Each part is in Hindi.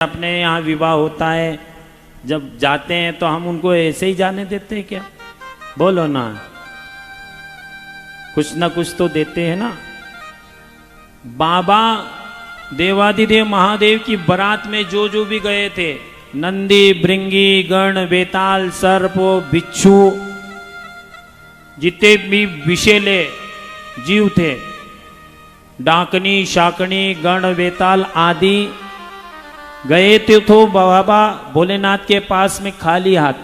अपने यहाँ विवाह होता है, जब जाते हैं तो हम उनको ऐसे ही जाने देते हैं क्या? बोलो ना, कुछ ना कुछ तो देते हैं ना। बाबा देवादिदेव महादेव की बारात में जो जो भी गए थे, नंदी, भृंगी, गण, बेताल, सर्प, बिच्छू, जितने भी विषैले जीव थे, डाकनी, शाकनी, गण, बेताल आदि गए थे तो बाबा भोलेनाथ के पास में खाली हाथ।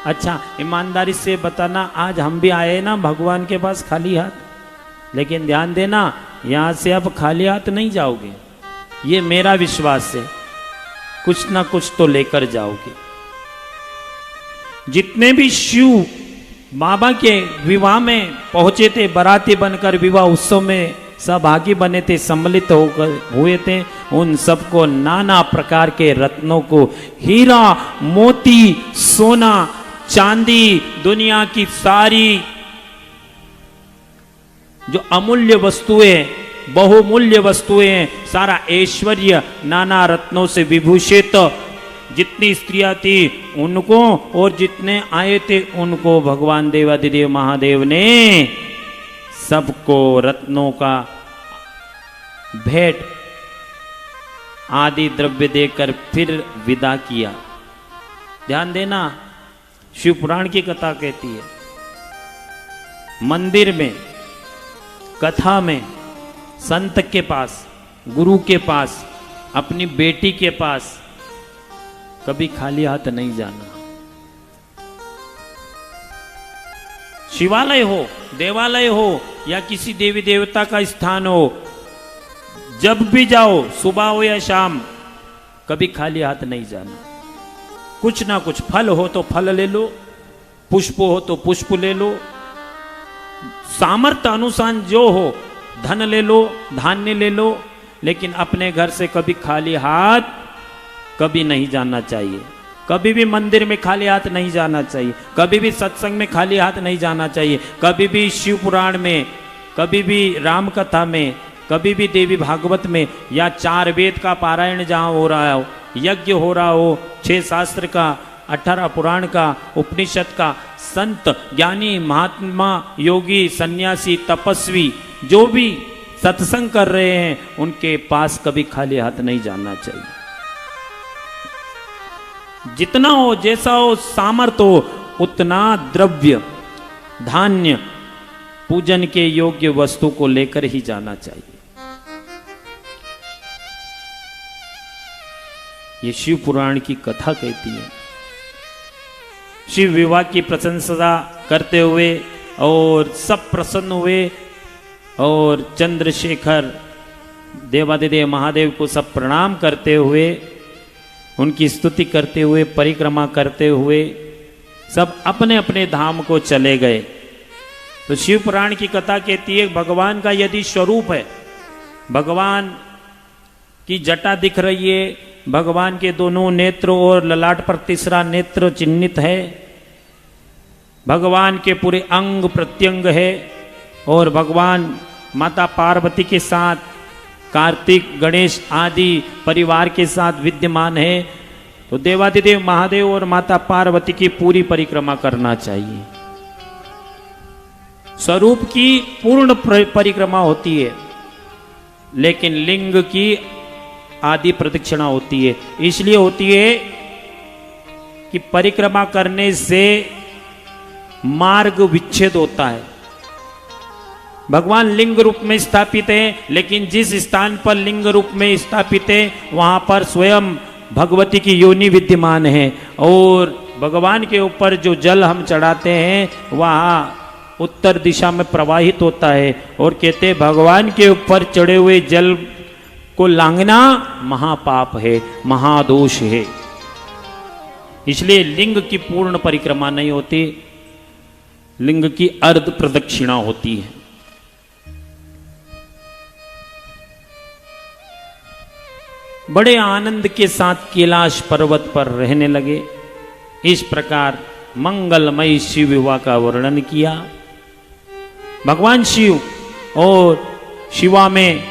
अच्छा, ईमानदारी से बताना, आज हम भी आए ना भगवान के पास खाली हाथ, लेकिन ध्यान देना यहां से अब खाली हाथ नहीं जाओगे, ये मेरा विश्वास है, कुछ ना कुछ तो लेकर जाओगे। जितने भी शिव बाबा के विवाह में पहुंचे थे, बाराती बनकर विवाह उत्सव में सहभागी बने थे, सम्मिलित होकर हुए थे, उन सबको नाना प्रकार के रत्नों को, हीरा, मोती, सोना, चांदी, दुनिया की सारी जो अमूल्य वस्तुएं, बहुमूल्य वस्तुएं, सारा ऐश्वर्य नाना रत्नों से विभूषित जितनी स्त्रियां थी उनको और जितने आए थे उनको भगवान देवादिदेव महादेव ने सबको रत्नों का भेंट आदि द्रव्य देकर फिर विदा किया। ध्यान देना, शिव पुराण की कथा कहती है, मंदिर में, कथा में, संत के पास, गुरु के पास, अपनी बेटी के पास कभी खाली हाथ नहीं जाना। शिवालय हो, देवालय हो या किसी देवी देवता का स्थान हो, जब भी जाओ, सुबह हो या शाम, कभी खाली हाथ नहीं जाना। कुछ ना कुछ, फल हो तो फल ले लो, पुष्प हो तो पुष्प ले लो, सामर्थ्य अनुसार जो हो, धन ले लो, धान्य ले लो, लेकिन अपने घर से कभी खाली हाथ कभी नहीं जाना चाहिए। कभी भी मंदिर में खाली हाथ नहीं जाना चाहिए, कभी भी सत्संग में खाली हाथ नहीं जाना चाहिए, कभी भी शिव पुराण में, कभी भी राम कथा में, कभी भी देवी भागवत में, या 4 वेद का पारायण जहाँ हो रहा हो, यज्ञ हो रहा हो, 6 शास्त्र का, 18 पुराण का, उपनिषद का, संत, ज्ञानी, महात्मा, योगी, सन्यासी, तपस्वी जो भी सत्संग कर रहे हैं उनके पास कभी खाली हाथ नहीं जाना चाहिए। जितना हो, जैसा हो, सामर्थ्य हो, उतना द्रव्य, धान्य, पूजन के योग्य वस्तु को लेकर ही जाना चाहिए। ये शिव पुराण की कथा कहती है। शिव विवाह की प्रशंसा करते हुए और सब प्रसन्न हुए और चंद्रशेखर देवादिदेव महादेव को सब प्रणाम करते हुए, उनकी स्तुति करते हुए, परिक्रमा करते हुए सब अपने अपने धाम को चले गए। तो शिव पुराण की कथा कहती है, भगवान का यदि स्वरूप है, भगवान की जटा दिख रही है, भगवान के दोनों नेत्र और ललाट पर तीसरा नेत्र चिन्हित है, भगवान के पूरे अंग प्रत्यंग है, और भगवान माता पार्वती के साथ, कार्तिक, गणेश आदि परिवार के साथ विद्यमान है, तो देवादिदेव महादेव और माता पार्वती की पूरी परिक्रमा करना चाहिए। स्वरूप की पूर्ण परिक्रमा होती है, लेकिन लिंग की आदि प्रदक्षिणा होती है। इसलिए होती है कि परिक्रमा करने से मार्ग विच्छेद होता है। भगवान लिंग रूप में स्थापित है, लेकिन जिस स्थान पर लिंग रूप में स्थापित है वहां पर स्वयं भगवती की योनि विद्यमान है, और भगवान के ऊपर जो जल हम चढ़ाते हैं वहां उत्तर दिशा में प्रवाहित होता है, और कहते हैं भगवान के ऊपर चढ़े हुए जल को लांघना महापाप है, महादोष है। इसलिए लिंग की पूर्ण परिक्रमा नहीं होती, लिंग की अर्ध प्रदक्षिणा होती है। बड़े आनंद के साथ कैलाश पर्वत पर रहने लगे। इस प्रकार मंगलमय शिव विवाह का वर्णन किया। भगवान शिव और शिवा में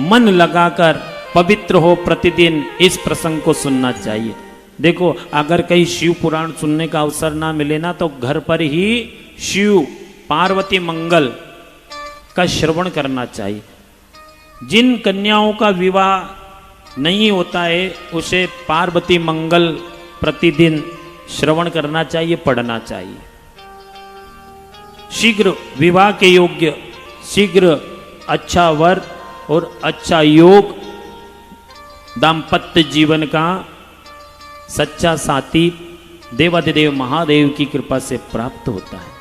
मन लगाकर पवित्र हो प्रतिदिन इस प्रसंग को सुनना चाहिए। देखो अगर कहीं शिव पुराण सुनने का अवसर ना मिले ना तो घर पर ही शिव पार्वती मंगल का श्रवण करना चाहिए। जिन कन्याओं का विवाह नहीं होता है उसे पार्वती मंगल प्रतिदिन श्रवण करना चाहिए, पढ़ना चाहिए। शीघ्र विवाह के योग्य, शीघ्र अच्छा वर और अच्छा योग, दाम्पत्य जीवन का सच्चा साथी देवाधिदेव महादेव की कृपा से प्राप्त होता है।